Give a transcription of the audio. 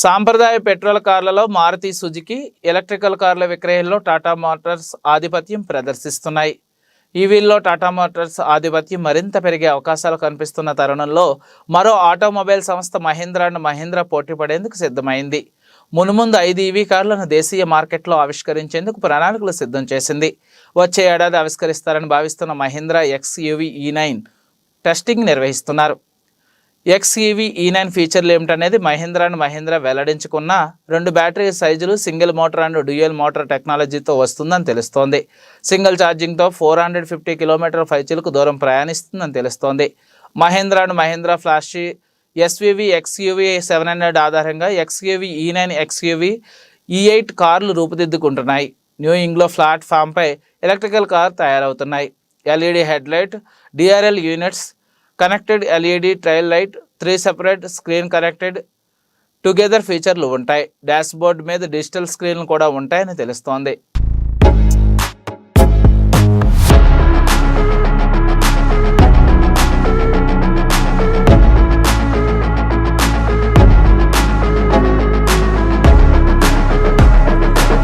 సాంప్రదాయ పెట్రోల్ కార్లలో Maruti Suzuki, electrical కార్ల విక్రయంలో టాటా మోటార్స్ ఆధిపత్యం ప్రదర్శిస్తున్నాయి. ఈవీల్లో టాటా మోటార్స్ ఆధిపత్యం మరింత పెరిగే అవకాశాలు కనిపిస్తున్న తరుణంలో మరో ఆటోమొబైల్ సంస్థ మహీంద్రా అండ్ మహీంద్రా పోటీ పడేందుకు సిద్ధమైంది. మున్ముందు 5 ఈవీ కార్లను దేశీయ మార్కెట్లో ఆవిష్కరించేందుకు ప్రణాళికలు సిద్ధం చేసింది. వచ్చే ఏడాది ఆవిష్కరిస్తారని భావిస్తున్న మహీంద్రా XUV E9 టెస్టింగ్ నిర్వహిస్తున్నారు. XUV E9 ఫీచర్లు ఏమిటనేది మహీంద్రా అండ్ మహీంద్రా వెల్లడించుకున్న 2 బ్యాటరీ సైజులు, single motor and dual motor టెక్నాలజీతో వస్తుందని తెలుస్తోంది. సింగిల్ ఛార్జింగ్తో 450 కిలోమీటర్ల పైచిలకు దూరం ప్రయాణిస్తుందని తెలుస్తోంది. Mahindra and Mahindra flashy SUV XUV 700 ఆధారంగా XUV E9 XUV E8 కార్లు రూపుదిద్దుకుంటున్నాయి. న్యూ ఇంగ్లో ప్లాట్ఫామ్పై ఎలక్ట్రికల్ కార్ తయారవుతున్నాయి. LED headlight, DRL units, connected LED trail light, 3 separate screen connected together ఫీచర్లు ఉంటాయి. డాష్బోర్డ్ మీద డిజిటల్ స్క్రీన్లు కూడా ఉంటాయని తెలుస్తోంది.